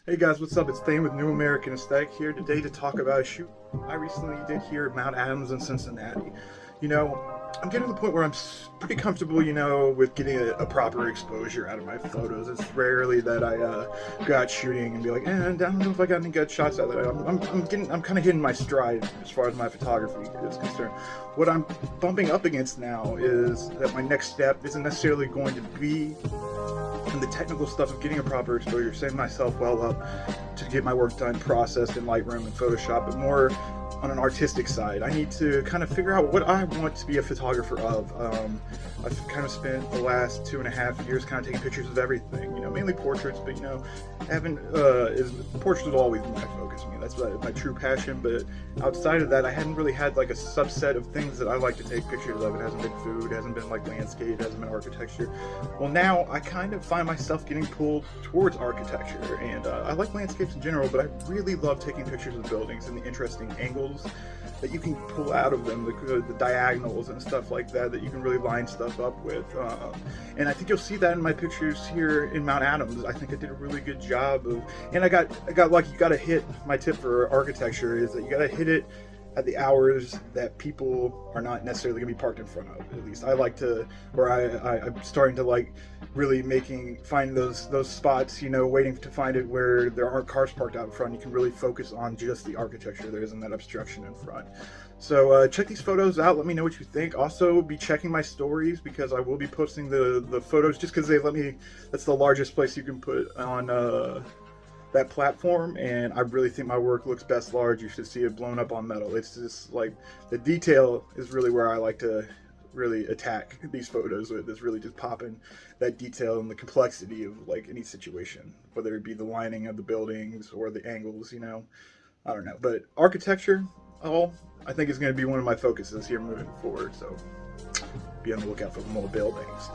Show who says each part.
Speaker 1: Hey guys, what's up? It's Thane with New American Aesthetic here today to talk about a shoot I recently did here at Mount Adams in Cincinnati. You know, I'm getting to the point where I'm pretty comfortable, with getting a proper exposure out of my photos. It's rarely that I go out shooting and be like, I don't know if I got any good shots out of it. I'm kind of hitting my stride as far as my photography is concerned. What I'm bumping up against now is that my next step isn't necessarily going to be and the technical stuff of getting a proper exposure, setting myself well up to get my work done, processed in Lightroom and Photoshop, but more on an artistic side. I need to kind of figure out what I want to be a photographer of. I've kind of spent the last 2.5 years kind of taking pictures of everything, mainly portraits, but portraits have always been my focus. I mean, that's my true passion, but outside of that, I hadn't really had like a subset of things that I like to take pictures of. It hasn't been food, it hasn't been like landscape, it hasn't been architecture. Well, now I kind of find myself getting pulled towards architecture, and I like landscapes in general, but I really love taking pictures of buildings and the interesting angles that you can pull out of them, the diagonals and stuff like that you can really line stuff up with. And I think you'll see that in my pictures here in Mount Adams. I think I did a really good job of, and I got lucky. You got to hit, my tip for architecture is that you got to hit it at the hours that people are not necessarily going to be parked in front of. At least I like to, or I'm starting to like really find those spots, waiting to find it where there aren't cars parked out in front. You can really focus on just the architecture. There isn't that obstruction in front. So check these photos out. Let me know what you think. Also, be checking my stories because I will be posting the photos just because they let me. That's the largest place you can put on that platform, and I really think my work looks best large. You should see it blown up on metal. It's just like the detail is really where I like to really attack these photos with, is really just popping that detail and the complexity of like any situation, whether it be the lining of the buildings or the angles. I don't know, but architecture, I think is going to be one of my focuses here moving forward. So be on the lookout for more buildings.